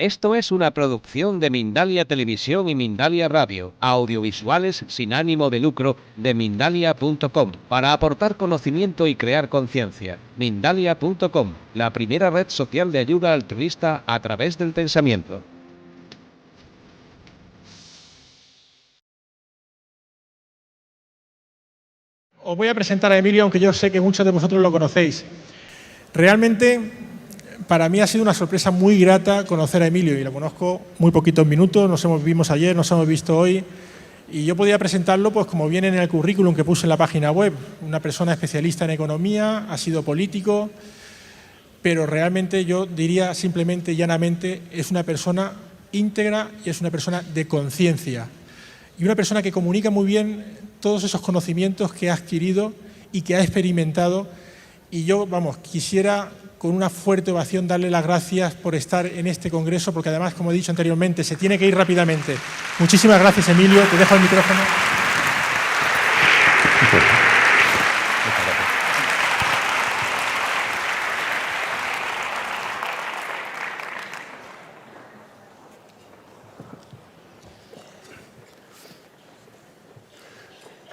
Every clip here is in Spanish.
Esto es una producción de Mindalia Televisión y Mindalia Radio, audiovisuales sin ánimo de lucro, de Mindalia.com, para aportar conocimiento y crear conciencia. Mindalia.com, la primera red social de ayuda altruista a través del pensamiento. Os voy a presentar a Emilio, aunque yo sé que muchos de vosotros lo conocéis. Realmente, para mí ha sido una sorpresa muy grata conocer a Emilio, y lo conozco muy poquitos minutos, nos vimos ayer, nos hemos visto hoy, y yo podía presentarlo pues como viene en el currículum que puse en la página web, una persona especialista en economía, ha sido político, pero realmente yo diría simplemente, llanamente, es una persona íntegra y es una persona de conciencia, y una persona que comunica muy bien todos esos conocimientos que ha adquirido y que ha experimentado. Y yo, quisiera con una fuerte ovación darle las gracias por estar en este congreso, porque además, como he dicho anteriormente, se tiene que ir rápidamente. Muchísimas gracias, Emilio. Te dejo el micrófono.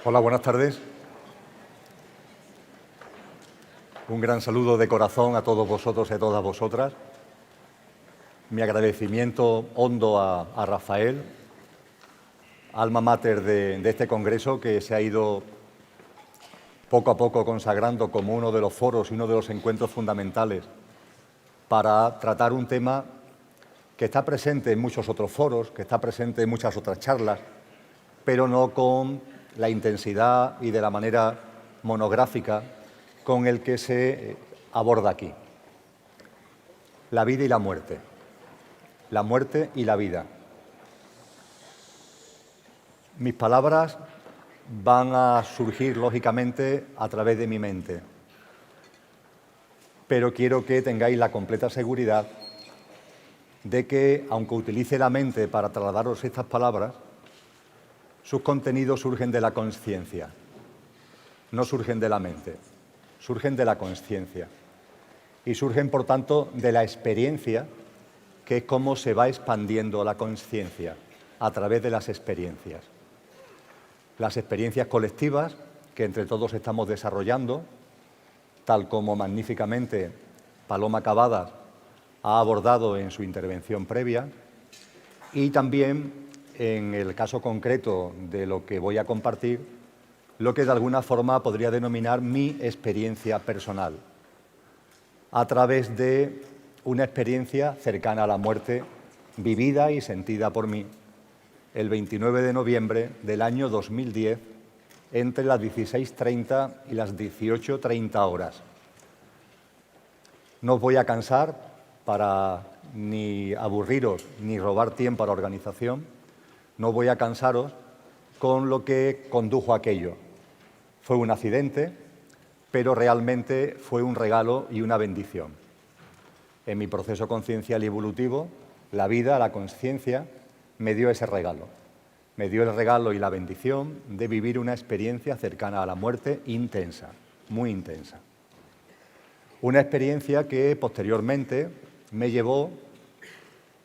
Hola, buenas tardes. Un gran saludo de corazón a todos vosotros y a todas vosotras. Mi agradecimiento hondo a Rafael, alma mater de este congreso, que se ha ido poco a poco consagrando como uno de los foros y uno de los encuentros fundamentales para tratar un tema que está presente en muchos otros foros, que está presente en muchas otras charlas, pero no con la intensidad y de la manera monográfica con el que se aborda aquí. La vida y la muerte y la vida. Mis palabras van a surgir, lógicamente, a través de mi mente, pero quiero que tengáis la completa seguridad de que, aunque utilice la mente para trasladaros estas palabras, sus contenidos surgen de la consciencia, no surgen de la mente, surgen de la consciencia y surgen, por tanto, de la experiencia, que es cómo se va expandiendo la consciencia a través de las experiencias. Las experiencias colectivas que entre todos estamos desarrollando, tal como magníficamente Paloma Cavadas ha abordado en su intervención previa, y también en el caso concreto de lo que voy a compartir, lo que de alguna forma podría denominar mi experiencia personal, a través de una experiencia cercana a la muerte, vivida y sentida por mí, el 29 de noviembre del año 2010, entre las 16:30 y las 18:30 horas. No os voy a cansar para ni aburriros ni robar tiempo a la organización. No voy a cansaros con lo que condujo a aquello. Fue un accidente, pero realmente fue un regalo y una bendición. En mi proceso conciencial y evolutivo, la vida, la consciencia, me dio ese regalo. Me dio el regalo y la bendición de vivir una experiencia cercana a la muerte intensa, muy intensa. Una experiencia que posteriormente me llevó.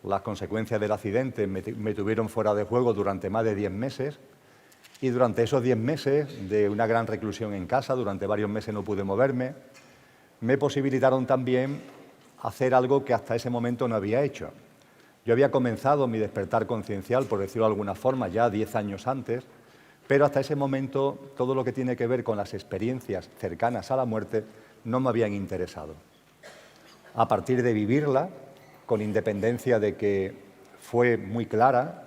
Las consecuencias del accidente me tuvieron fuera de juego durante más de 10 meses y durante esos 10 meses de una gran reclusión en casa, durante varios meses no pude moverme, me posibilitaron también hacer algo que hasta ese momento no había hecho. Yo había comenzado mi despertar conciencial, por decirlo de alguna forma, ya 10 años antes, pero hasta ese momento todo lo que tiene que ver con las experiencias cercanas a la muerte no me habían interesado. A partir de vivirla, con independencia de que fue muy clara,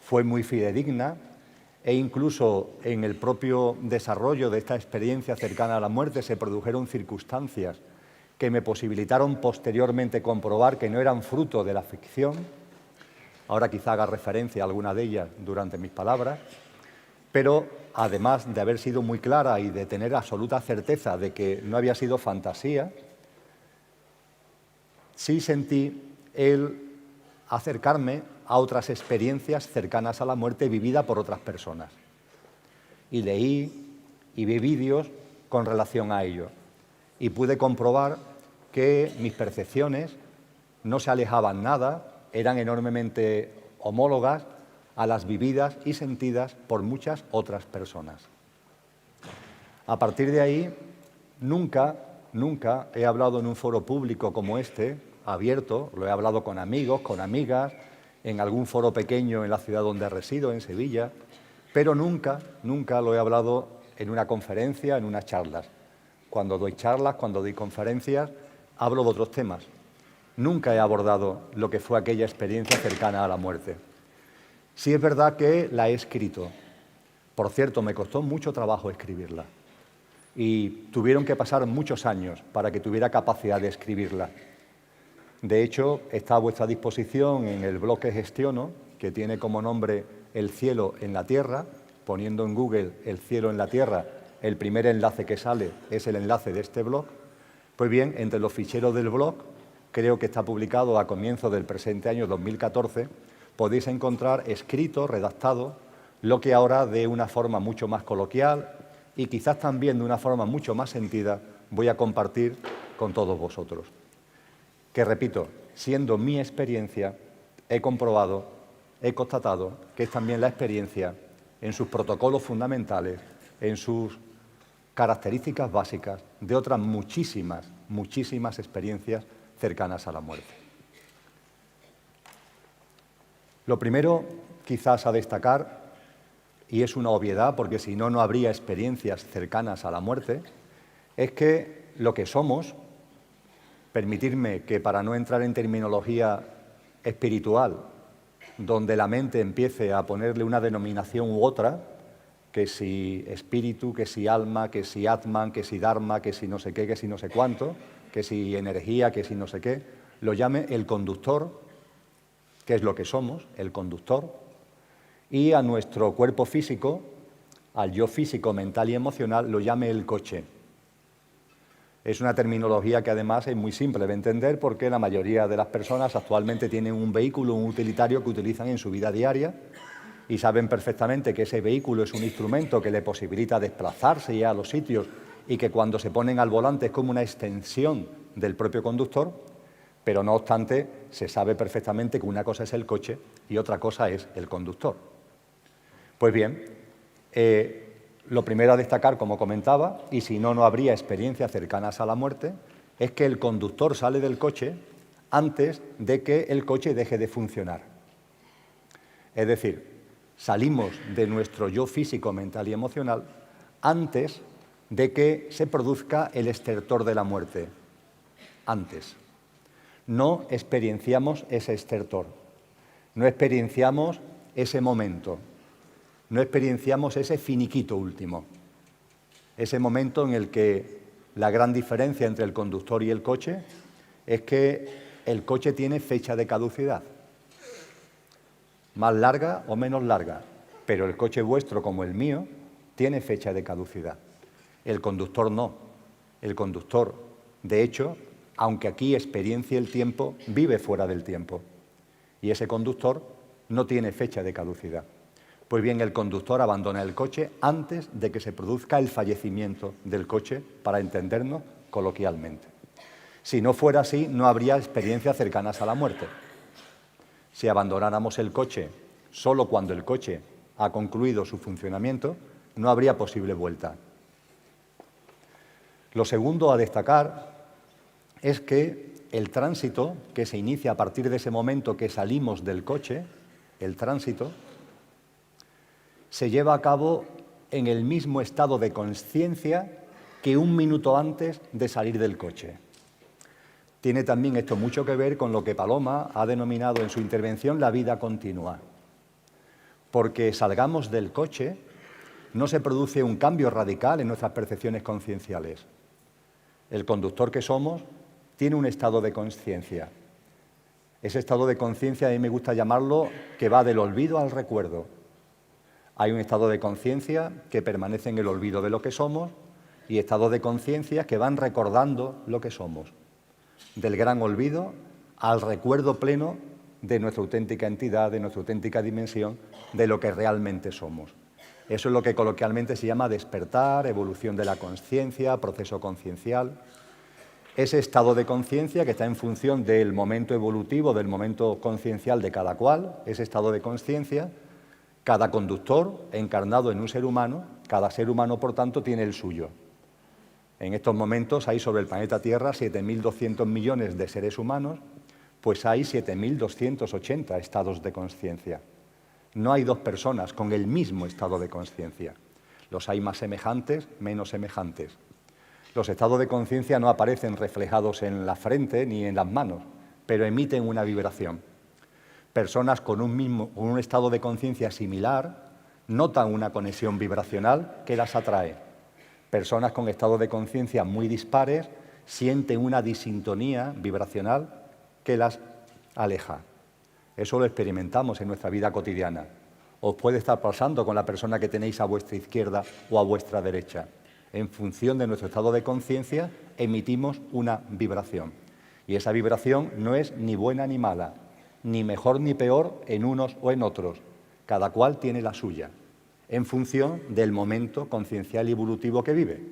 fue muy fidedigna, e incluso en el propio desarrollo de esta experiencia cercana a la muerte se produjeron circunstancias que me posibilitaron posteriormente comprobar que no eran fruto de la ficción. Ahora quizá haga referencia a alguna de ellas durante mis palabras, pero además de haber sido muy clara y de tener absoluta certeza de que no había sido fantasía, sí sentí el acercarme a otras experiencias cercanas a la muerte vivida por otras personas. Y leí y vi vídeos con relación a ello. Y pude comprobar que mis percepciones no se alejaban nada eran enormemente homólogas a las vividas y sentidas por muchas otras personas. A partir de ahí, nunca he hablado en un foro público como este, abierto, lo he hablado con amigos, con amigas, en algún foro pequeño en la ciudad donde resido, en Sevilla, pero nunca lo he hablado en una conferencia, en unas charlas. Cuando doy charlas, cuando doy conferencias, hablo de otros temas. Nunca he abordado lo que fue aquella experiencia cercana a la muerte. Sí es verdad que la he escrito. Por cierto, me costó mucho trabajo escribirla. Y tuvieron que pasar muchos años para que tuviera capacidad de escribirla. De hecho, está a vuestra disposición en el blog que gestiono, que tiene como nombre El cielo en la tierra. Poniendo en Google El cielo en la tierra, el primer enlace que sale es el enlace de este blog. Pues bien, entre los ficheros del blog, creo que está publicado a comienzos del presente año 2014, podéis encontrar escrito, redactado, lo que ahora de una forma mucho más coloquial y quizás también de una forma mucho más sentida voy a compartir con todos vosotros. Que repito, siendo mi experiencia, he comprobado, he constatado que es también la experiencia en sus protocolos fundamentales, en sus características básicas de otras muchísimas experiencias cercanas a la muerte. Lo primero, quizás a destacar, y es una obviedad porque si no, no habría experiencias cercanas a la muerte, es que lo que somos, permitirme que para no entrar en terminología espiritual, donde la mente empiece a ponerle una denominación u otra, que si espíritu, que si alma, que si atman, que si dharma, que si no sé qué, que si no sé cuánto, que si energía, que si no sé qué, lo llame el conductor, que es lo que somos, el conductor, y a nuestro cuerpo físico, al yo físico, mental y emocional, lo llame el coche. Es una terminología que además es muy simple de entender porque la mayoría de las personas actualmente tienen un vehículo, un utilitario que utilizan en su vida diaria y saben perfectamente que ese vehículo es un instrumento que le posibilita desplazarse ya a los sitios y que cuando se ponen al volante es como una extensión del propio conductor, pero no obstante se sabe perfectamente que una cosa es el coche y otra cosa es el conductor. Pues bien, lo primero a destacar, como comentaba, y si no, no habría experiencias cercanas a la muerte, es que el conductor sale del coche antes de que el coche deje de funcionar. Es decir, salimos de nuestro yo físico, mental y emocional antes de que se produzca el estertor de la muerte. Antes. No experienciamos ese estertor, no experienciamos ese momento. No experienciamos ese finiquito último, ese momento en el que la gran diferencia entre el conductor y el coche es que el coche tiene fecha de caducidad, más larga o menos larga, pero el coche vuestro como el mío tiene fecha de caducidad. El conductor no. El conductor, de hecho, aunque aquí experiencie el tiempo, vive fuera del tiempo. Y ese conductor no tiene fecha de caducidad. Pues bien, el conductor abandona el coche antes de que se produzca el fallecimiento del coche, para entendernos coloquialmente. Si no fuera así, no habría experiencias cercanas a la muerte. Si abandonáramos el coche solo cuando el coche ha concluido su funcionamiento, no habría posible vuelta. Lo segundo a destacar es que el tránsito que se inicia a partir de ese momento que salimos del coche, el tránsito, se lleva a cabo en el mismo estado de consciencia que un minuto antes de salir del coche. Tiene también esto mucho que ver con lo que Paloma ha denominado en su intervención la vida continua. Porque salgamos del coche, no se produce un cambio radical en nuestras percepciones concienciales. El conductor que somos tiene un estado de consciencia. Ese estado de conciencia, a mí me gusta llamarlo, que va del olvido al recuerdo. Hay un estado de conciencia que permanece en el olvido de lo que somos y estados de conciencia que van recordando lo que somos. Del gran olvido al recuerdo pleno de nuestra auténtica entidad, de nuestra auténtica dimensión, de lo que realmente somos. Eso es lo que coloquialmente se llama despertar, evolución de la consciencia, proceso conciencial. ese estado de conciencia que está en función del momento evolutivo, del momento conciencial de cada cual, ese estado de conciencia, cada conductor encarnado en un ser humano, cada ser humano, por tanto, tiene el suyo. En estos momentos hay sobre el planeta Tierra 7.200 millones de seres humanos, pues hay 7.280 estados de conciencia. No hay dos personas con el mismo estado de conciencia. Los hay más semejantes, menos semejantes. Los estados de conciencia no aparecen reflejados en la frente ni en las manos, pero emiten una vibración. Personas con un estado de conciencia similar notan una conexión vibracional que las atrae. Personas con estados de conciencia muy dispares sienten una disintonía vibracional que las aleja. Eso lo experimentamos en nuestra vida cotidiana. Os puede estar pasando con la persona que tenéis a vuestra izquierda o a vuestra derecha. En función de nuestro estado de conciencia, emitimos una vibración. Y esa vibración no es ni buena ni mala, ni mejor ni peor en unos o en otros. Cada cual tiene la suya, en función del momento conciencial y evolutivo que vive.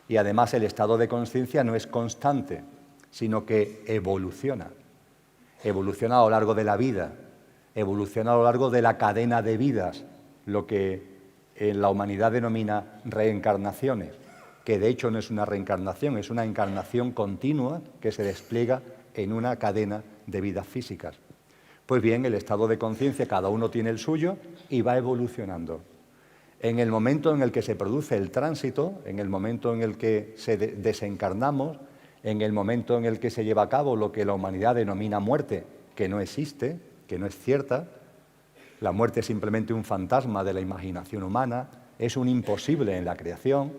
Y además el estado de conciencia no es constante, sino que evoluciona. Evoluciona a lo largo de la vida, evoluciona a lo largo de la cadena de vidas, lo que en la humanidad denomina reencarnaciones, que de hecho no es una reencarnación, es una encarnación continua que se despliega en una cadena de vidas físicas. Pues bien, el estado de conciencia, cada uno tiene el suyo y va evolucionando. En el momento en el que se produce el tránsito, en el momento en el que desencarnamos, en el momento en el que se lleva a cabo lo que la humanidad denomina muerte, que no existe, que no es cierta, la muerte es simplemente un fantasma de la imaginación humana, es un imposible en la creación,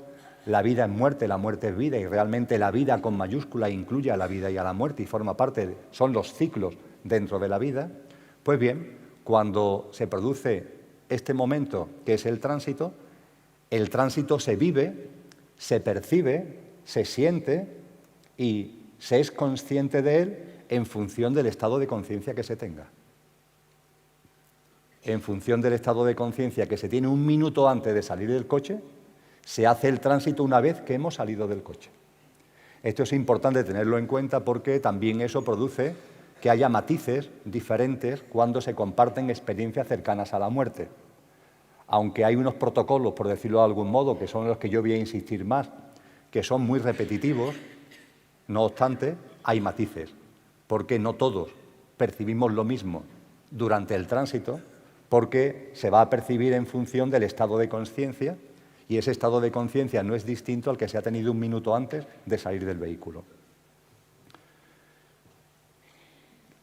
la vida es muerte, la muerte es vida, y realmente la vida con mayúscula incluye a la vida y a la muerte y forma parte, son los ciclos dentro de la vida. Pues bien, cuando se produce este momento que es el tránsito se vive, se percibe, se siente y se es consciente de él en función del estado de conciencia que se tenga. En función del estado de conciencia que se tiene un minuto antes de salir del coche, se hace el tránsito una vez que hemos salido del coche. Esto es importante tenerlo en cuenta porque también eso produce que haya matices diferentes cuando se comparten experiencias cercanas a la muerte. Aunque hay unos protocolos, por decirlo de algún modo, que son los que yo voy a insistir más, que son muy repetitivos, no obstante, hay matices, porque no todos percibimos lo mismo durante el tránsito, porque se va a percibir en función del estado de conciencia, y ese estado de conciencia no es distinto al que se ha tenido un minuto antes de salir del vehículo.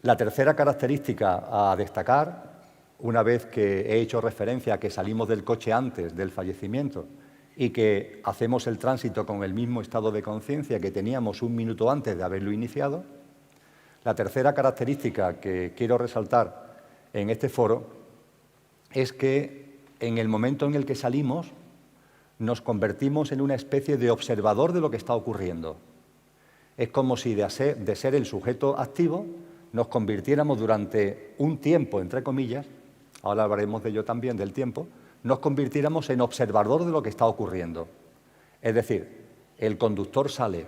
La tercera característica a destacar, una vez que he hecho referencia a que salimos del coche antes del fallecimiento y que hacemos el tránsito con el mismo estado de conciencia que teníamos un minuto antes de haberlo iniciado, la tercera característica que quiero resaltar en este foro es que en el momento en el que salimos nos convertimos en una especie de observador de lo que está ocurriendo. Es como si de ser el sujeto activo nos convirtiéramos durante un tiempo, entre comillas, ahora hablaremos de ello también, del tiempo, nos convirtiéramos en observador de lo que está ocurriendo. Es decir, el conductor sale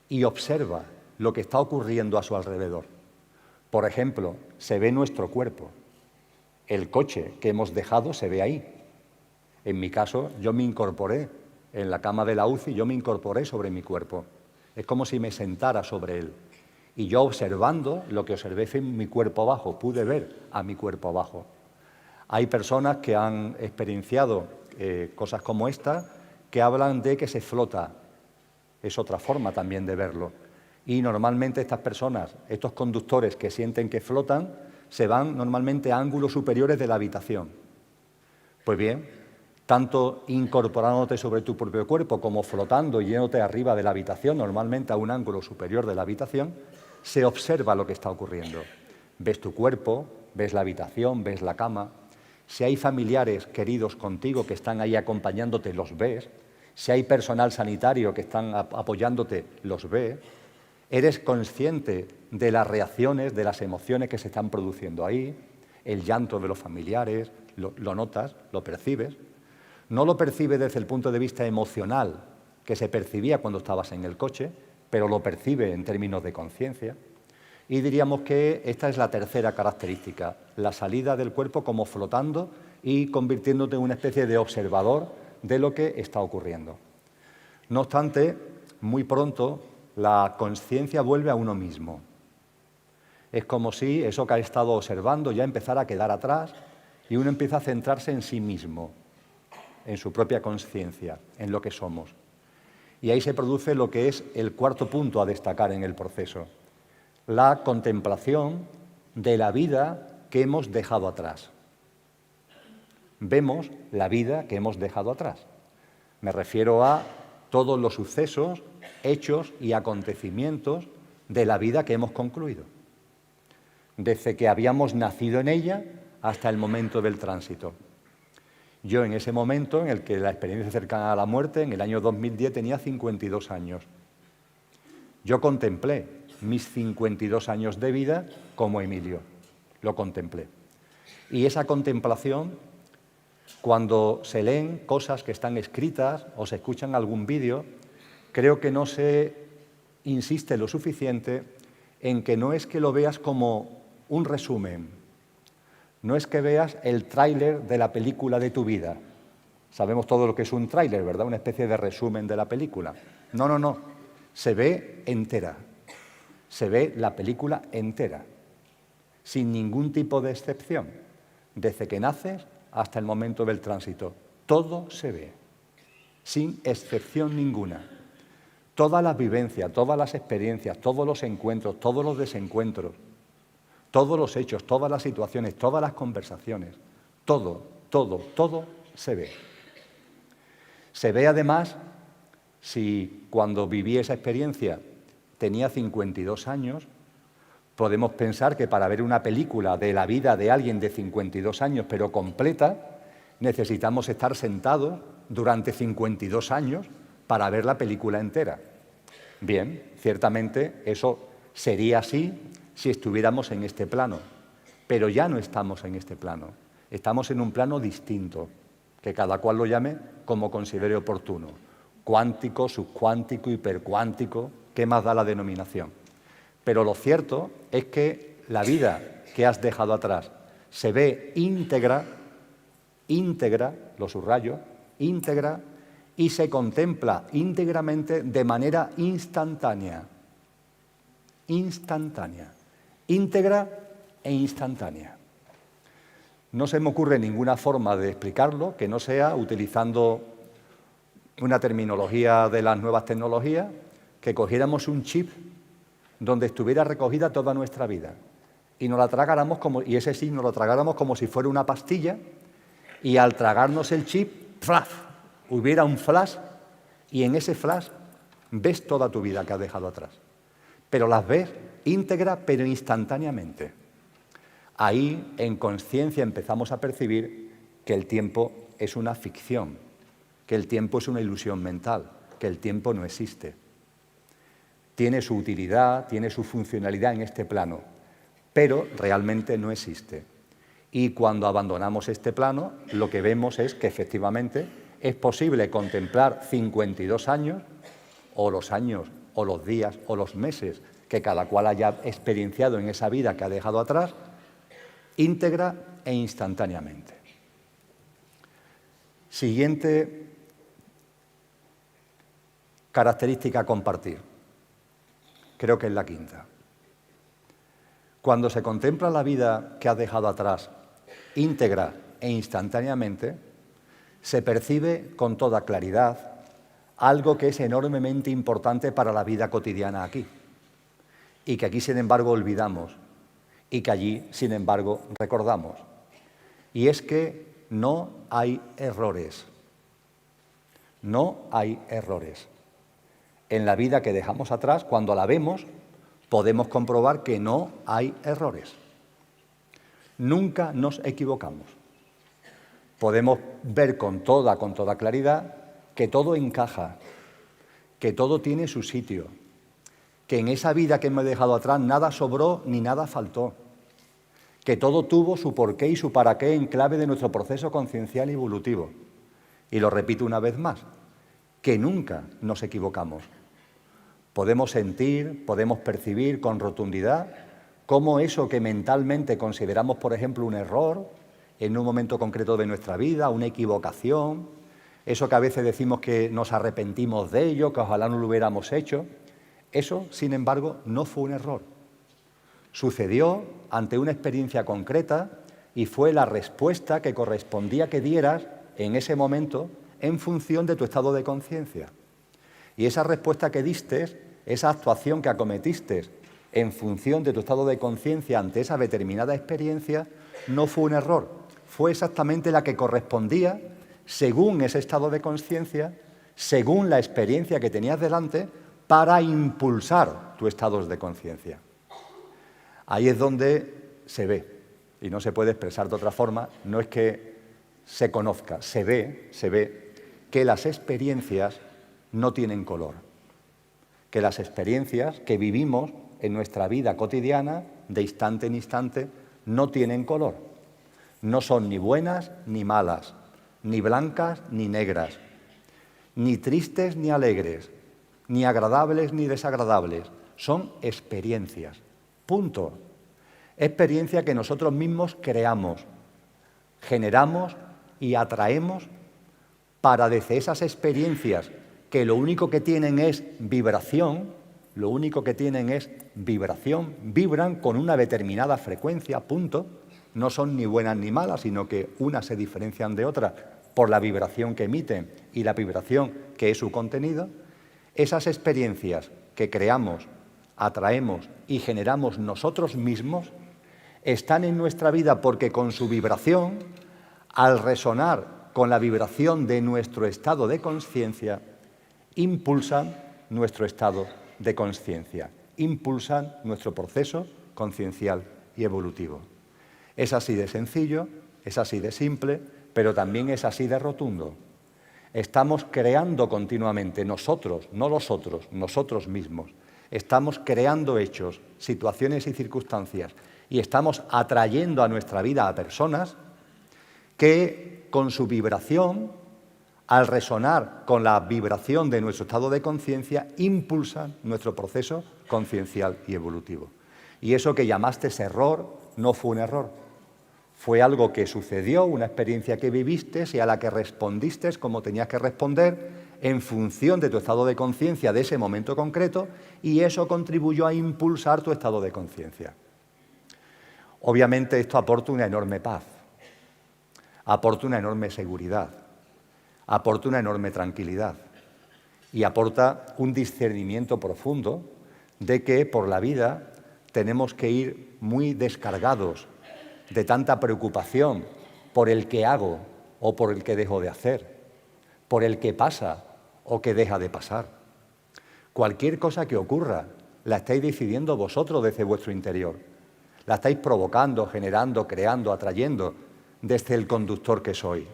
y observa lo que está ocurriendo a su alrededor. Por ejemplo, se ve nuestro cuerpo. El coche que hemos dejado se ve ahí. En mi caso, yo me incorporé en la cama de la UCI, yo me incorporé sobre mi cuerpo. Es como si me sentara sobre él. Y yo observando lo que observé fue mi cuerpo abajo, pude ver a mi cuerpo abajo. Hay personas que han experienciado cosas como esta, que hablan de que se flota. Es otra forma también de verlo. Y normalmente estas personas, estos conductores que sienten que flotan, se van normalmente a ángulos superiores de la habitación. Pues bien, tanto incorporándote sobre tu propio cuerpo como flotando y yéndote arriba de la habitación, normalmente a un ángulo superior de la habitación, se observa lo que está ocurriendo. Ves tu cuerpo, ves la habitación, ves la cama. Si hay familiares queridos contigo que están ahí acompañándote, los ves. Si hay personal sanitario que están apoyándote, los ves. Eres consciente de las reacciones, de las emociones que se están produciendo ahí, el llanto de los familiares, lo notas, lo percibes. No lo percibes desde el punto de vista emocional que se percibía cuando estabas en el coche, pero lo percibe en términos de conciencia. Y diríamos que esta es la tercera característica, la salida del cuerpo como flotando y convirtiéndote en una especie de observador de lo que está ocurriendo. No obstante, muy pronto la conciencia vuelve a uno mismo. Es como si eso que ha estado observando ya empezara a quedar atrás y uno empieza a centrarse en sí mismo, en su propia conciencia, en lo que somos. Y ahí se produce lo que es el cuarto punto a destacar en el proceso, la contemplación de la vida que hemos dejado atrás. Vemos la vida que hemos dejado atrás. Me refiero a todos los sucesos, hechos y acontecimientos de la vida que hemos concluido. Desde que habíamos nacido en ella hasta el momento del tránsito. Yo en ese momento en el que la experiencia cercana a la muerte, en el año 2010, tenía 52 años. Yo contemplé mis 52 años de vida como Emilio, lo contemplé. Y esa contemplación, cuando se leen cosas que están escritas o se escuchan algún vídeo, creo que no se insiste lo suficiente en que no es que lo veas como un resumen, no es que veas el tráiler de la película de tu vida. Sabemos todo lo que es un tráiler, ¿verdad? Una especie de resumen de la película. No, no, no. Se ve entera. Se ve la película entera, sin ningún tipo de excepción, desde que naces hasta el momento del tránsito. Todo se ve, sin excepción ninguna. Todas las vivencias, todas las experiencias, todos los encuentros, todos los desencuentros, todos los hechos, todas las situaciones, todas las conversaciones, todo se ve. Se ve además, si cuando viví esa experiencia tenía 52 años, podemos pensar que para ver una película de la vida de alguien de 52 años, pero completa, necesitamos estar sentados durante 52 años para ver la película entera. Bien, ciertamente eso sería así si estuviéramos en este plano, pero ya no estamos en este plano, estamos en un plano distinto, que cada cual lo llame como considere oportuno, cuántico, subcuántico, hipercuántico, ¿qué más da la denominación? Pero lo cierto es que la vida que has dejado atrás se ve íntegra, lo subrayo, íntegra, y se contempla íntegramente de manera instantánea. Instantánea. Íntegra e instantánea. No se me ocurre ninguna forma de explicarlo que no sea utilizando una terminología de las nuevas tecnologías, que cogiéramos un chip donde estuviera recogida toda nuestra vida y nos la tragáramos y ese sí nos lo tragáramos como si fuera una pastilla, y al tragarnos el chip, ¡flash!, hubiera un flash, y en ese flash ves toda tu vida que has dejado atrás. Pero las ves íntegra, pero instantáneamente. Ahí, en conciencia, empezamos a percibir que el tiempo es una ficción, que el tiempo es una ilusión mental, que el tiempo no existe. Tiene su utilidad, tiene su funcionalidad en este plano, pero realmente no existe. Y cuando abandonamos este plano, lo que vemos es que efectivamente es posible contemplar 52 años, o los días, o los meses que cada cual haya experienciado en esa vida que ha dejado atrás, íntegra e instantáneamente. Siguiente característica a compartir. Creo que es la quinta. Cuando se contempla la vida que has dejado atrás, íntegra e instantáneamente, se percibe con toda claridad algo que es enormemente importante para la vida cotidiana aquí, y que aquí, sin embargo, olvidamos, y que allí, sin embargo, recordamos. Y es que no hay errores. No hay errores. En la vida que dejamos atrás, cuando la vemos, podemos comprobar que no hay errores. Nunca nos equivocamos. Podemos ver con toda claridad que todo encaja, que todo tiene su sitio, que en esa vida que me he dejado atrás nada sobró ni nada faltó, que todo tuvo su porqué y su para qué en clave de nuestro proceso conciencial y evolutivo. Y lo repito una vez más, que nunca nos equivocamos. Podemos sentir, podemos percibir con rotundidad cómo eso que mentalmente consideramos, por ejemplo, un error en un momento concreto de nuestra vida, una equivocación, eso que a veces decimos que nos arrepentimos de ello, que ojalá no lo hubiéramos hecho, eso, sin embargo, no fue un error. Sucedió ante una experiencia concreta y fue la respuesta que correspondía que dieras en ese momento en función de tu estado de conciencia. Y esa respuesta que diste, esa actuación que acometiste en función de tu estado de conciencia ante esa determinada experiencia, no fue un error, fue exactamente la que correspondía según ese estado de conciencia, según la experiencia que tenías delante, para impulsar tu estado de conciencia. Ahí es donde se ve, y no se puede expresar de otra forma, no es que se conozca, se ve que las experiencias no tienen color, que las experiencias que vivimos en nuestra vida cotidiana, de instante en instante, no tienen color. No son ni buenas ni malas, ni blancas ni negras, ni tristes ni alegres, ni agradables ni desagradables. Son experiencias. Punto. Experiencia que nosotros mismos creamos, generamos y atraemos para desde esas experiencias que lo único que tienen es vibración, vibran con una determinada frecuencia, punto. No son ni buenas ni malas, sino que unas se diferencian de otras por la vibración que emiten y la vibración que es su contenido. Esas experiencias que creamos, atraemos y generamos nosotros mismos están en nuestra vida porque con su vibración, al resonar con la vibración de nuestro estado de conciencia, impulsan nuestro estado de conciencia, impulsan nuestro proceso conciencial y evolutivo. Es así de sencillo, es así de simple, pero también es así de rotundo. Estamos creando continuamente nosotros, no los otros, nosotros mismos. Estamos creando hechos, situaciones y circunstancias y estamos atrayendo a nuestra vida a personas que con su vibración, al resonar con la vibración de nuestro estado de conciencia, impulsan nuestro proceso conciencial y evolutivo. Y eso que llamaste error no fue un error. Fue algo que sucedió, una experiencia que viviste y a la que respondiste como tenías que responder en función de tu estado de conciencia de ese momento concreto y eso contribuyó a impulsar tu estado de conciencia. Obviamente esto aporta una enorme paz, aporta una enorme seguridad, aporta una enorme tranquilidad y aporta un discernimiento profundo de que por la vida tenemos que ir muy descargados de tanta preocupación por el que hago o por el que dejo de hacer, por el que pasa o que deja de pasar. Cualquier cosa que ocurra la estáis decidiendo vosotros desde vuestro interior. La estáis provocando, generando, creando, atrayendo desde el conductor que soy.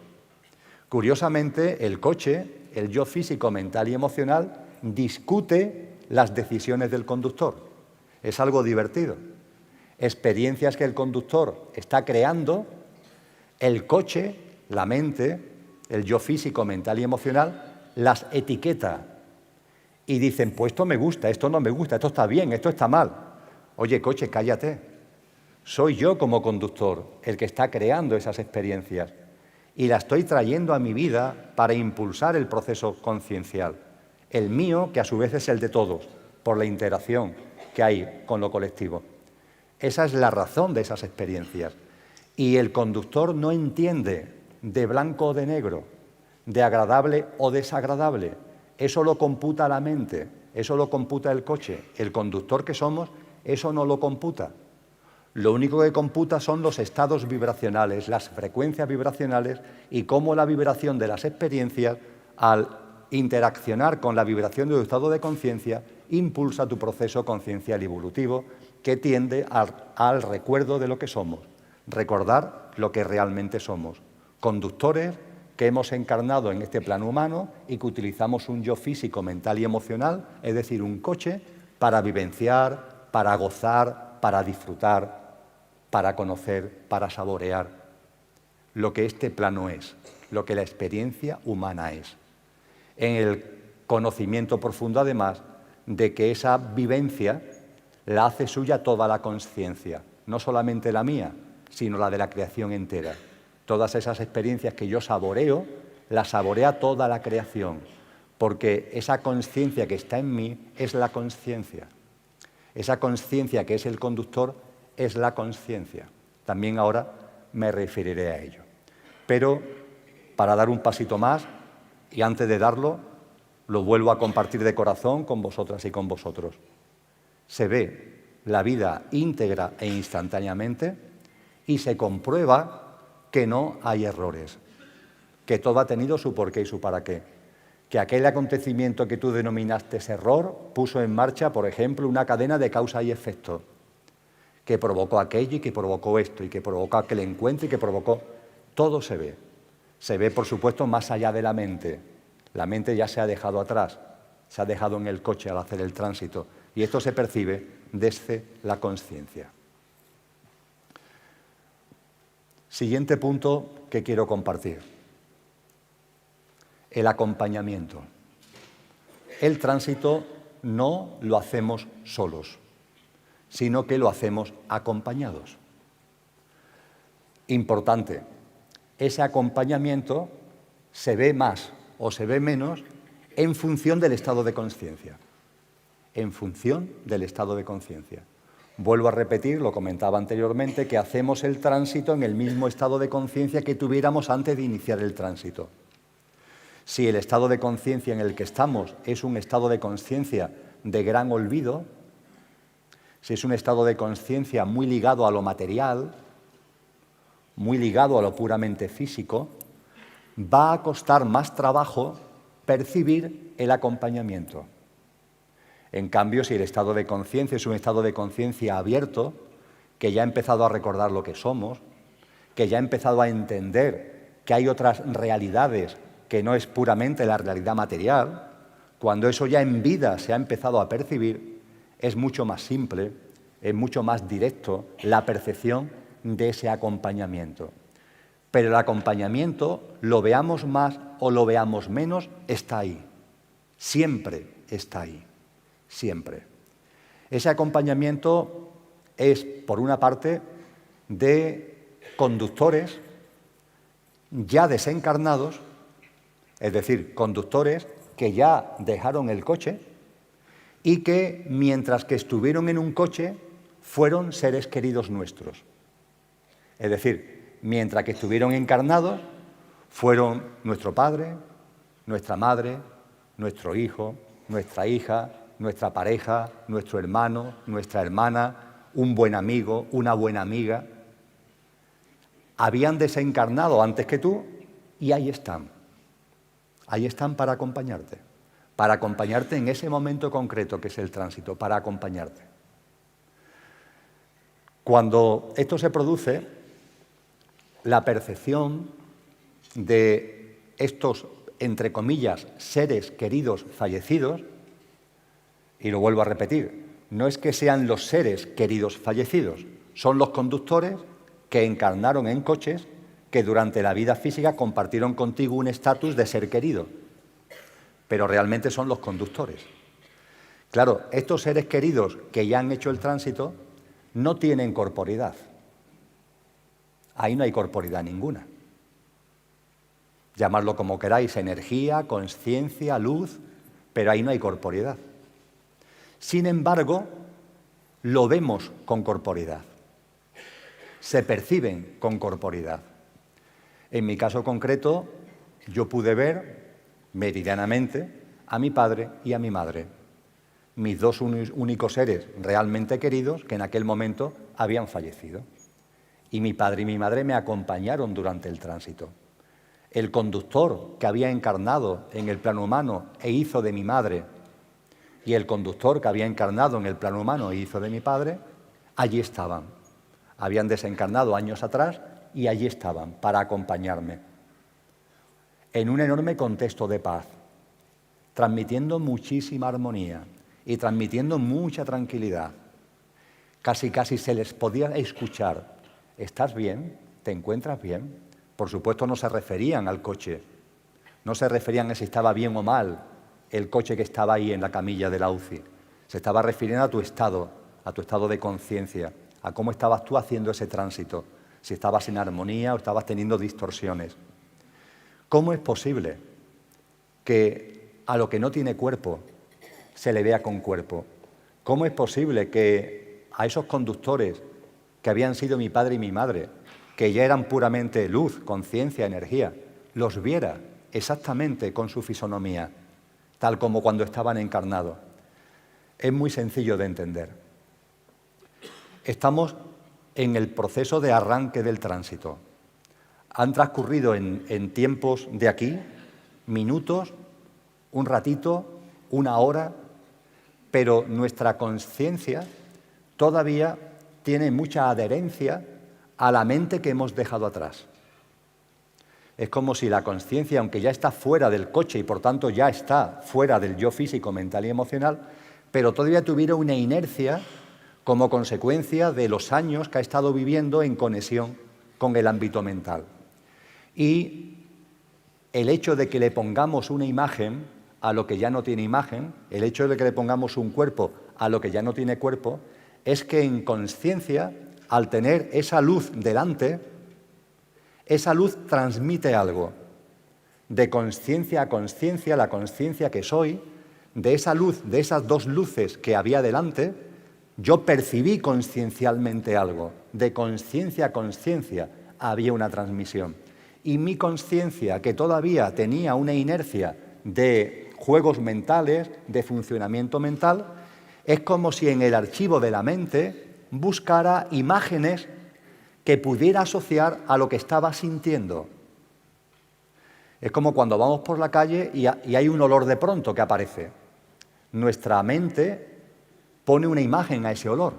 Curiosamente, el coche, el yo físico, mental y emocional, discute las decisiones del conductor. Es algo divertido. Experiencias que el conductor está creando, el coche, la mente, el yo físico, mental y emocional, las etiqueta y dicen, pues esto me gusta, esto no me gusta, esto está bien, esto está mal. Oye, coche, cállate. Soy yo como conductor el que está creando esas experiencias y las estoy trayendo a mi vida para impulsar el proceso conciencial. El mío, que a su vez es el de todos, por la interacción que hay con lo colectivo. Esa es la razón de esas experiencias. Y el conductor no entiende de blanco o de negro, de agradable o desagradable. Eso lo computa la mente, eso lo computa el coche. El conductor que somos, eso no lo computa. Lo único que computa son los estados vibracionales, las frecuencias vibracionales y cómo la vibración de las experiencias, al interaccionar con la vibración de tu estado de conciencia, impulsa tu proceso conciencial y evolutivo que tiende al recuerdo de lo que somos, recordar lo que realmente somos, conductores que hemos encarnado en este plano humano y que utilizamos un yo físico, mental y emocional, es decir, un coche, para vivenciar, para gozar, para disfrutar, para conocer, para saborear lo que este plano es, lo que la experiencia humana es. En el conocimiento profundo, además, de que esa vivencia la hace suya toda la consciencia, no solamente la mía, sino la de la creación entera. Todas esas experiencias que yo saboreo, las saborea toda la creación, porque esa consciencia que está en mí es la consciencia. Esa consciencia que es el conductor es la consciencia. También ahora me referiré a ello. Pero para dar un pasito más, y antes de darlo, lo vuelvo a compartir de corazón con vosotras y con vosotros. Se ve la vida íntegra e instantáneamente y se comprueba que no hay errores, que todo ha tenido su porqué y su para qué, que aquel acontecimiento que tú denominaste error puso en marcha, por ejemplo, una cadena de causa y efecto, que provocó aquello y que provocó esto y que provocó aquel encuentro y que provocó... Todo se ve. Se ve, por supuesto, más allá de la mente. La mente ya se ha dejado atrás, se ha dejado en el coche al hacer el tránsito y esto se percibe desde la consciencia. Siguiente punto que quiero compartir. El acompañamiento. El tránsito no lo hacemos solos, sino que lo hacemos acompañados. Importante, ese acompañamiento se ve más o se ve menos en función del estado de conciencia. En función del estado de conciencia. Vuelvo a repetir, lo comentaba anteriormente, que hacemos el tránsito en el mismo estado de conciencia que tuviéramos antes de iniciar el tránsito. Si el estado de conciencia en el que estamos es un estado de conciencia de gran olvido, si es un estado de conciencia muy ligado a lo material, muy ligado a lo puramente físico, va a costar más trabajo percibir el acompañamiento. En cambio, si el estado de conciencia es un estado de conciencia abierto, que ya ha empezado a recordar lo que somos, que ya ha empezado a entender que hay otras realidades que no es puramente la realidad material, cuando eso ya en vida se ha empezado a percibir, es mucho más simple, es mucho más directo la percepción de ese acompañamiento. Pero el acompañamiento, lo veamos más o lo veamos menos, está ahí. Siempre está ahí. Siempre. Ese acompañamiento es, por una parte, de conductores ya desencarnados, es decir, conductores que ya dejaron el coche y que, mientras que estuvieron en un coche, fueron seres queridos nuestros. Es decir, mientras que estuvieron encarnados, fueron nuestro padre, nuestra madre, nuestro hijo, nuestra hija, nuestra pareja, nuestro hermano, nuestra hermana, un buen amigo, una buena amiga. Habían desencarnado antes que tú y ahí están. Ahí están para acompañarte en ese momento concreto que es el tránsito, para acompañarte. Cuando esto se produce, la percepción de estos, entre comillas, seres queridos fallecidos, y lo vuelvo a repetir, no es que sean los seres queridos fallecidos, son los conductores que encarnaron en coches que durante la vida física compartieron contigo un estatus de ser querido, pero realmente son los conductores. Claro, estos seres queridos que ya han hecho el tránsito no tienen corporidad. Ahí no hay corporidad ninguna. Llamadlo como queráis, energía, consciencia, luz, pero ahí no hay corporidad. Sin embargo, lo vemos con corporidad. Se perciben con corporidad. En mi caso concreto, yo pude ver meridianamente a mi padre y a mi madre, mis dos únicos seres realmente queridos que en aquel momento habían fallecido. Y mi padre y mi madre me acompañaron durante el tránsito. El conductor que había encarnado en el plano humano e hizo de mi madre y el conductor que había encarnado en el plano humano e hizo de mi padre, allí estaban. Habían desencarnado años atrás y allí estaban para acompañarme. En un enorme contexto de paz, transmitiendo muchísima armonía y transmitiendo mucha tranquilidad. Casi se les podía escuchar. ¿Estás bien? ¿Te encuentras bien? Por supuesto no se referían al coche, no se referían a si estaba bien o mal el coche que estaba ahí en la camilla de la UCI, Se estaba refiriendo a tu estado de conciencia, a cómo estabas tú haciendo ese tránsito, si estabas en armonía o estabas teniendo distorsiones. ¿Cómo es posible que a lo que no tiene cuerpo se le vea con cuerpo? ¿Cómo es posible que a esos conductores que habían sido mi padre y mi madre, que ya eran puramente luz, conciencia, energía, los viera exactamente con su fisonomía, tal como cuando estaban encarnados? Es muy sencillo de entender. Estamos en el proceso de arranque del tránsito. Han transcurrido en tiempos de aquí, minutos, un ratito, una hora, pero nuestra conciencia todavía tiene mucha adherencia a la mente que hemos dejado atrás. Es como si la conciencia, aunque ya está fuera del coche y por tanto ya está fuera del yo físico, mental y emocional, pero todavía tuviera una inercia como consecuencia de los años que ha estado viviendo en conexión con el ámbito mental. Y el hecho de que le pongamos una imagen a lo que ya no tiene imagen, el hecho de que le pongamos un cuerpo a lo que ya no tiene cuerpo, es que en conciencia, al tener esa luz delante, esa luz transmite algo. De conciencia a conciencia, la conciencia que soy, de esa luz, de esas dos luces que había delante, yo percibí consciencialmente algo. De conciencia a conciencia había una transmisión. Y mi conciencia, que todavía tenía una inercia de juegos mentales, de funcionamiento mental, es como si en el archivo de la mente buscara imágenes que pudiera asociar a lo que estaba sintiendo. Es como cuando vamos por la calle y hay un olor de pronto que aparece. Nuestra mente pone una imagen a ese olor.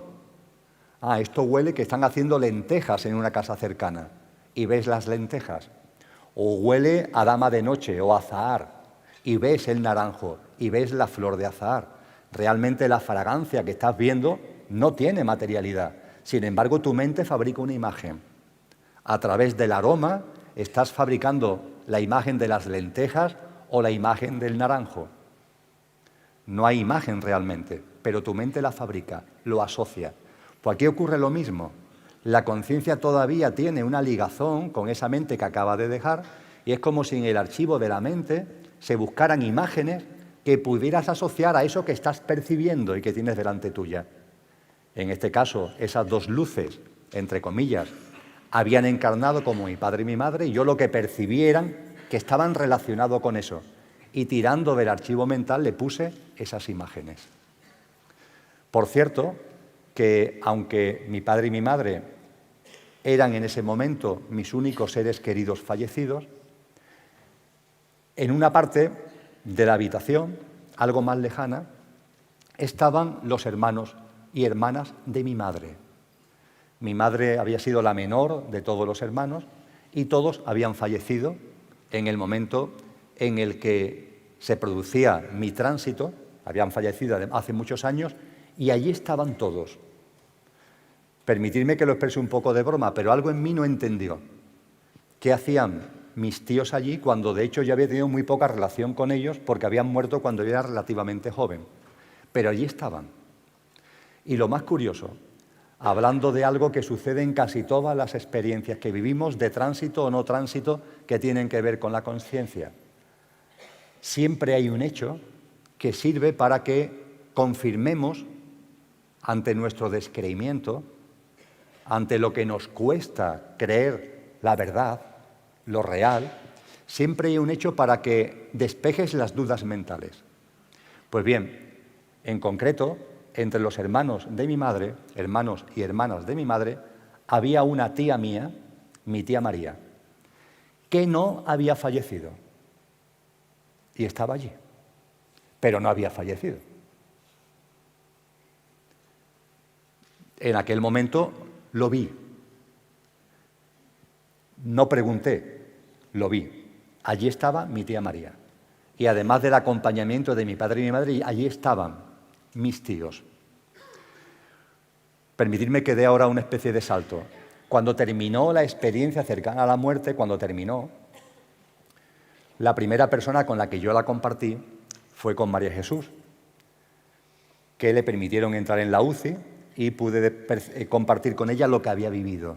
Ah, esto huele que están haciendo lentejas en una casa cercana. Y ves las lentejas. O huele a dama de noche o a azahar. Y ves el naranjo. Y ves la flor de azahar. Realmente la fragancia que estás viendo no tiene materialidad. Sin embargo, tu mente fabrica una imagen. A través del aroma estás fabricando la imagen de las lentejas o la imagen del naranjo. No hay imagen realmente, pero tu mente la fabrica, lo asocia. Pues aquí ocurre lo mismo. La conciencia todavía tiene una ligazón con esa mente que acaba de dejar y es como si en el archivo de la mente se buscaran imágenes que pudieras asociar a eso que estás percibiendo y que tienes delante tuya. En este caso, esas dos luces, entre comillas, habían encarnado como mi padre y mi madre y yo lo que percibí eran que estaban relacionados con eso. Y tirando del archivo mental le puse esas imágenes. Por cierto, que aunque mi padre y mi madre eran en ese momento mis únicos seres queridos fallecidos, en una parte de la habitación, algo más lejana, estaban los hermanos y hermanas de mi madre. Mi madre había sido la menor de todos los hermanos y todos habían fallecido en el momento en el que se producía mi tránsito, habían fallecido hace muchos años, y allí estaban todos. Permitidme que lo exprese un poco de broma, pero algo en mí no entendió. ¿Qué hacían mis tíos allí cuando de hecho yo había tenido muy poca relación con ellos porque habían muerto cuando yo era relativamente joven? Pero allí estaban. Y lo más curioso, hablando de algo que sucede en casi todas las experiencias que vivimos, de tránsito o no tránsito, que tienen que ver con la conciencia. Siempre hay un hecho que sirve para que confirmemos ante nuestro descreimiento, ante lo que nos cuesta creer la verdad, lo real, siempre hay un hecho para que despejes las dudas mentales. Pues bien, en concreto, entre los hermanos de mi madre, hermanos y hermanas de mi madre, había una tía mía, mi tía María, que no había fallecido. Y estaba allí, pero no había fallecido. En aquel momento lo vi. No pregunté, lo vi. Allí estaba mi tía María. Y además del acompañamiento de mi padre y mi madre, allí estaban mis tíos. Permitidme que dé ahora una especie de salto. Cuando terminó la experiencia cercana a la muerte, cuando terminó, la primera persona con la que yo la compartí fue con María Jesús. que le permitieron entrar en la UCI y pude compartir con ella lo que había vivido.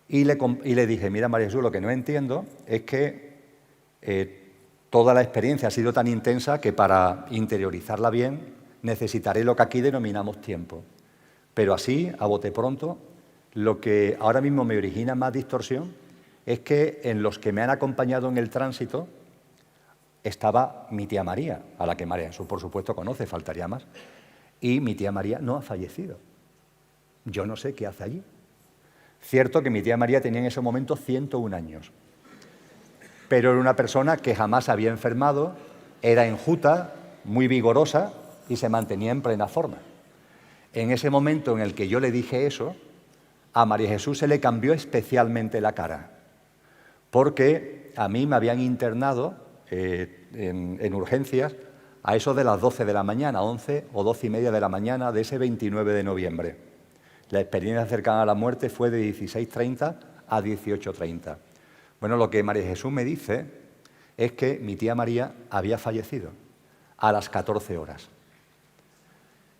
Y le dije, mira, María Jesús, lo que no entiendo es que toda la experiencia ha sido tan intensa que para interiorizarla bien necesitaré lo que aquí denominamos tiempo. Pero así, a bote pronto, lo que ahora mismo me origina más distorsión es que en los que me han acompañado en el tránsito estaba mi tía María, a la que María Jesús, por supuesto, conoce, faltaría más, y mi tía María no ha fallecido. Yo no sé qué hace allí. Cierto que mi tía María tenía en ese momento 101 años, pero era una persona que jamás había enfermado, era enjuta, muy vigorosa y se mantenía en plena forma. En ese momento en el que yo le dije eso, a María Jesús se le cambió especialmente la cara, porque a mí me habían internado en urgencias a eso de las 12 de la mañana, 11 o 12 y media de la mañana de ese 29 de noviembre. La experiencia cercana a la muerte fue de 16:30 a 18:30. Bueno, lo que María Jesús me dice es que mi tía María había fallecido a las 14 horas.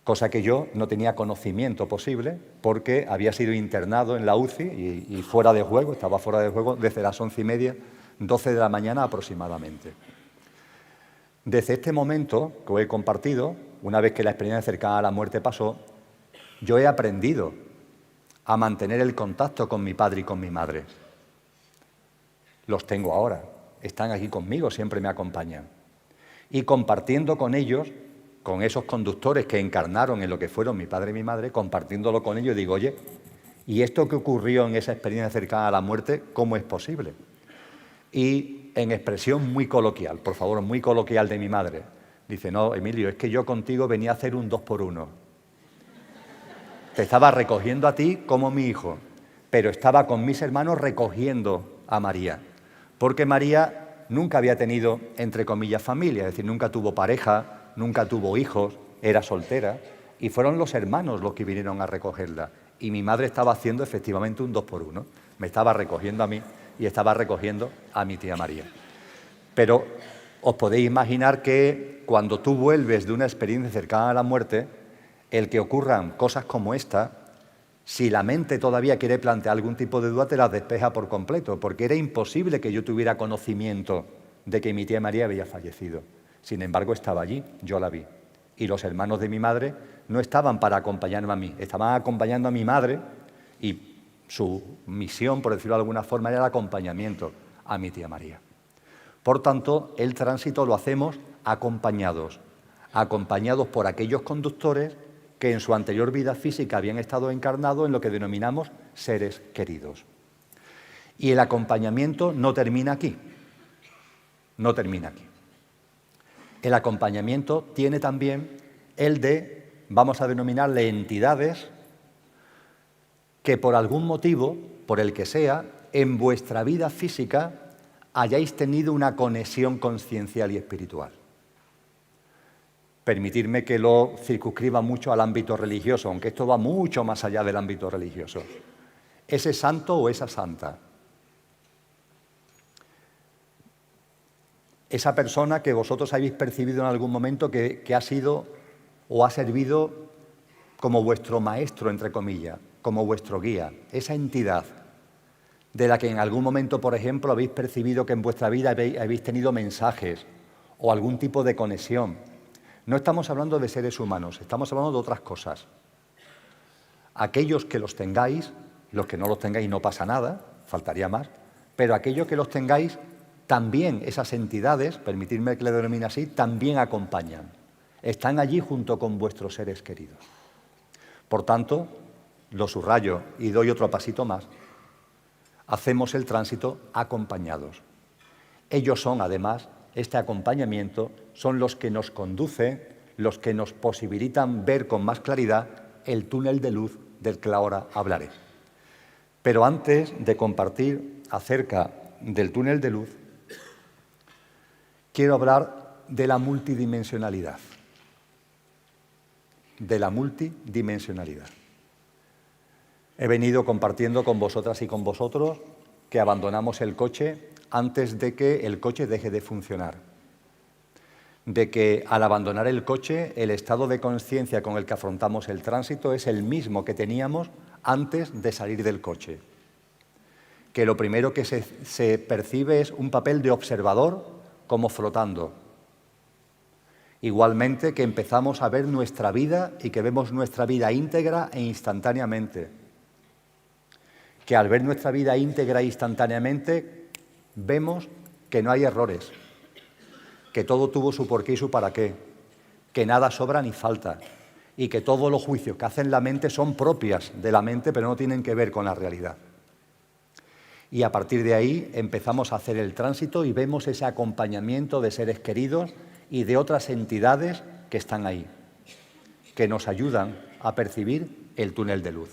Cosa que yo no tenía conocimiento posible porque había sido internado en la UCI y fuera de juego, estaba fuera de juego desde las 11 y media, 12 de la mañana aproximadamente. Desde este momento que os he compartido, una vez que la experiencia cercana a la muerte pasó, yo he aprendido a mantener el contacto con mi padre y con mi madre. Los tengo ahora, están aquí conmigo, siempre me acompañan. Y compartiendo con ellos, con esos conductores que encarnaron en lo que fueron mi padre y mi madre, compartiéndolo con ellos, digo, oye, ¿y esto que ocurrió en esa experiencia cercana a la muerte, cómo es posible? Y en expresión muy coloquial, por favor, muy coloquial de mi madre, dice, no, Emilio, es que yo contigo venía a hacer un 2x1. Te estaba recogiendo a ti como mi hijo, pero estaba con mis hermanos recogiendo a María, porque María nunca había tenido, entre comillas, familia, es decir, nunca tuvo pareja, nunca tuvo hijos, era soltera, y fueron los hermanos los que vinieron a recogerla. Y mi madre estaba haciendo efectivamente un 2x1. Me estaba recogiendo a mí y estaba recogiendo a mi tía María. Pero os podéis imaginar que cuando tú vuelves de una experiencia cercana a la muerte, el que ocurran cosas como esta, si la mente todavía quiere plantear algún tipo de duda, te las despeja por completo, porque era imposible que yo tuviera conocimiento de que mi tía María había fallecido. Sin embargo, estaba allí, yo la vi. Y los hermanos de mi madre no estaban para acompañarme a mí, estaban acompañando a mi madre y su misión, por decirlo de alguna forma, era el acompañamiento a mi tía María. Por tanto, el tránsito lo hacemos acompañados por aquellos conductores que en su anterior vida física habían estado encarnados en lo que denominamos seres queridos. Y el acompañamiento no termina aquí, no termina aquí. El acompañamiento tiene también el de, vamos a denominarle entidades, que por algún motivo, por el que sea, en vuestra vida física hayáis tenido una conexión consciencial y espiritual. Permitidme que lo circunscriba mucho al ámbito religioso, aunque esto va mucho más allá del ámbito religioso. Ese santo o esa santa, esa persona que vosotros habéis percibido en algún momento que ha sido o ha servido como vuestro maestro, entre comillas, como vuestro guía, esa entidad de la que en algún momento, por ejemplo, habéis percibido que en vuestra vida habéis tenido mensajes o algún tipo de conexión. No estamos hablando de seres humanos, estamos hablando de otras cosas. Aquellos que los tengáis, los que no los tengáis no pasa nada, faltaría más, pero aquellos que los tengáis, también esas entidades, permitidme que le denomine así, también acompañan. Están allí junto con vuestros seres queridos. Por tanto, lo subrayo y doy otro pasito más. Hacemos el tránsito acompañados. Ellos son, además, este acompañamiento, son los que nos conducen, los que nos posibilitan ver con más claridad el túnel de luz del que ahora hablaré. Pero antes de compartir acerca del túnel de luz, quiero hablar de la multidimensionalidad. De la multidimensionalidad. He venido compartiendo con vosotras y con vosotros que abandonamos el coche antes de que el coche deje de funcionar. de que al abandonar el coche, el estado de conciencia con el que afrontamos el tránsito es el mismo que teníamos antes de salir del coche. Que lo primero que se percibe es un papel de observador como flotando. Igualmente que empezamos a ver nuestra vida y que vemos nuestra vida íntegra e instantáneamente. Que al ver nuestra vida íntegra e instantáneamente vemos que no hay errores, que todo tuvo su porqué y su para qué, que nada sobra ni falta y que todos los juicios que hacen la mente son propias de la mente pero no tienen que ver con la realidad. Y a partir de ahí empezamos a hacer el tránsito y vemos ese acompañamiento de seres queridos y de otras entidades que están ahí, que nos ayudan a percibir el túnel de luz.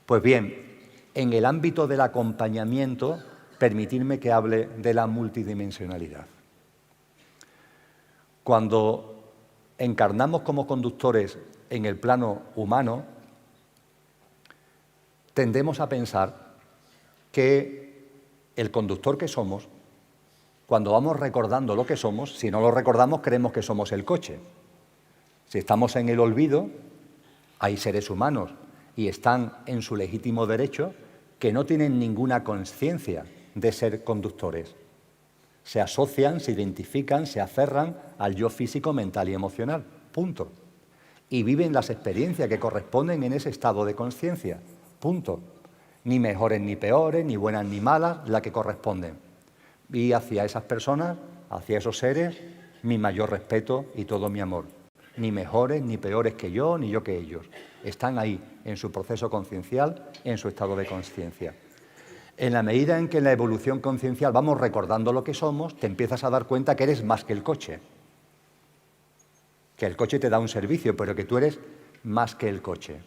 Pues bien, en el ámbito del acompañamiento, permitidme que hable de la multidimensionalidad. Cuando encarnamos como conductores en el plano humano, tendemos a pensar que el conductor que somos, cuando vamos recordando lo que somos, si no lo recordamos creemos que somos el coche. Si estamos en el olvido, hay seres humanos y están en su legítimo derecho que no tienen ninguna conciencia de ser conductores. Se asocian, se identifican, se aferran al yo físico, mental y emocional. Punto. Y viven las experiencias que corresponden en ese estado de conciencia. Punto. Ni mejores ni peores, ni buenas ni malas, la que corresponden. Y hacia esas personas, hacia esos seres, mi mayor respeto y todo mi amor. Ni mejores ni peores que yo, ni yo que ellos. Están ahí, en su proceso conciencial, en su estado de conciencia. En la medida en que en la evolución conciencial vamos recordando lo que somos, te empiezas a dar cuenta que eres más que el coche. Que el coche te da un servicio, pero que tú eres más que el coche.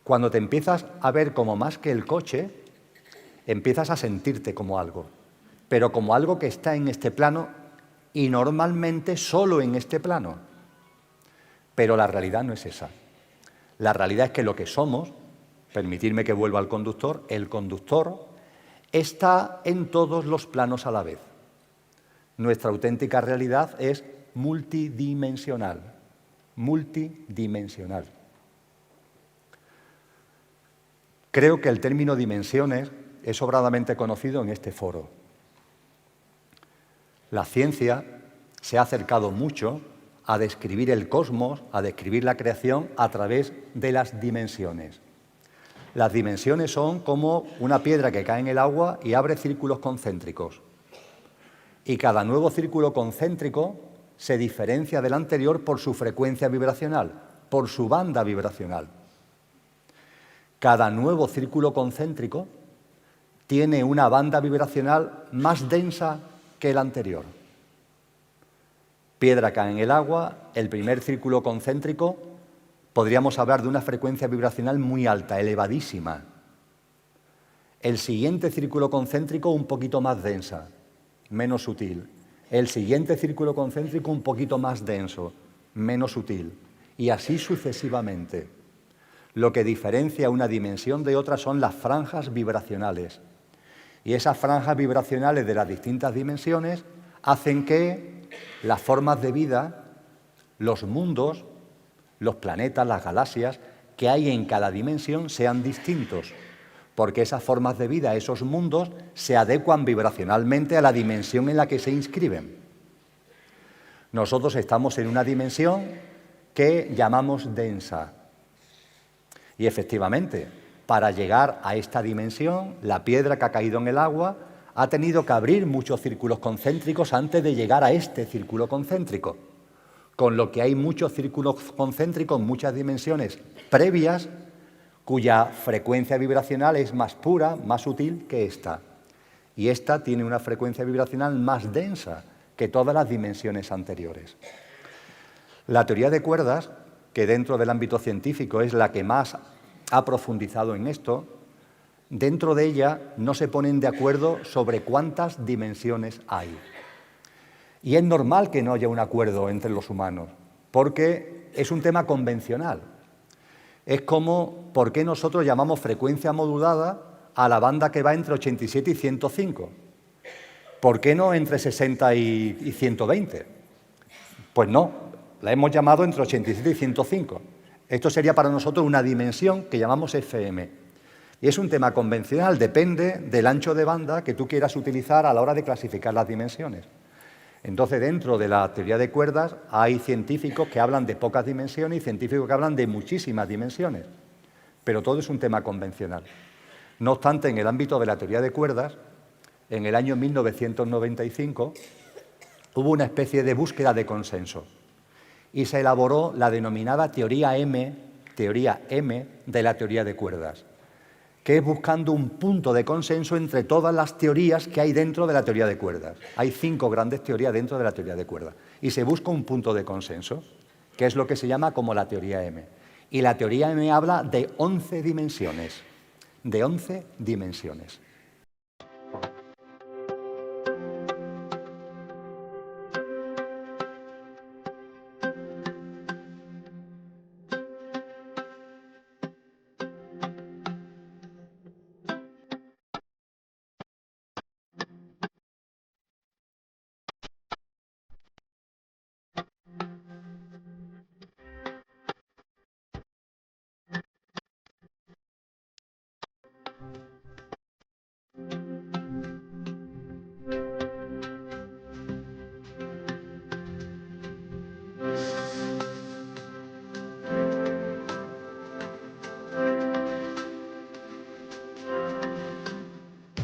Cuando te empiezas a ver como más que el coche, empiezas a sentirte como algo, pero como algo que está en este plano y normalmente solo en este plano. Pero la realidad no es esa. La realidad es que lo que somos, permitidme que vuelva al conductor, el conductor está en todos los planos a la vez. Nuestra auténtica realidad es multidimensional, multidimensional. Creo que el término dimensiones es sobradamente conocido en este foro. La ciencia se ha acercado mucho a describir el cosmos, a describir la creación a través de las dimensiones. Las dimensiones son como una piedra que cae en el agua y abre círculos concéntricos. Y cada nuevo círculo concéntrico se diferencia del anterior por su frecuencia vibracional, por su banda vibracional. Cada nuevo círculo concéntrico tiene una banda vibracional más densa que el anterior. Piedra cae en el agua, el primer círculo concéntrico, podríamos hablar de una frecuencia vibracional muy alta, elevadísima. El siguiente círculo concéntrico un poquito más densa, menos sutil. El siguiente círculo concéntrico un poquito más denso, menos sutil. Y así sucesivamente. Lo que diferencia una dimensión de otra son las franjas vibracionales. Y esas franjas vibracionales de las distintas dimensiones hacen que las formas de vida, los mundos, los planetas, las galaxias que hay en cada dimensión sean distintos, porque esas formas de vida, esos mundos, se adecuan vibracionalmente a la dimensión en la que se inscriben. Nosotros estamos en una dimensión que llamamos densa. Y efectivamente, para llegar a esta dimensión, la piedra que ha caído en el agua ha tenido que abrir muchos círculos concéntricos antes de llegar a este círculo concéntrico. Con lo que hay muchos círculos concéntricos, muchas dimensiones previas, cuya frecuencia vibracional es más pura, más sutil que esta. Y esta tiene una frecuencia vibracional más densa que todas las dimensiones anteriores. La teoría de cuerdas, que dentro del ámbito científico es la que más ha profundizado en esto, dentro de ella no se ponen de acuerdo sobre cuántas dimensiones hay. Y es normal que no haya un acuerdo entre los humanos, porque es un tema convencional. Es como, ¿por qué nosotros llamamos frecuencia modulada a la banda que va entre 87 y 105? ¿Por qué no entre 60 y 120? Pues no, la hemos llamado entre 87 y 105. Esto sería para nosotros una dimensión que llamamos FM. Y es un tema convencional, depende del ancho de banda que tú quieras utilizar a la hora de clasificar las dimensiones. Entonces, dentro de la teoría de cuerdas hay científicos que hablan de pocas dimensiones y científicos que hablan de muchísimas dimensiones, pero todo es un tema convencional. No obstante, en el ámbito de la teoría de cuerdas, en el año 1995 hubo una especie de búsqueda de consenso y se elaboró la denominada teoría M de la teoría de cuerdas, que es buscando un punto de consenso entre todas las teorías que hay dentro de la teoría de cuerdas. Hay 5 grandes teorías dentro de la teoría de cuerdas y se busca un punto de consenso, que es lo que se llama como la teoría M. Y la teoría M habla de 11 dimensiones, de 11 dimensiones.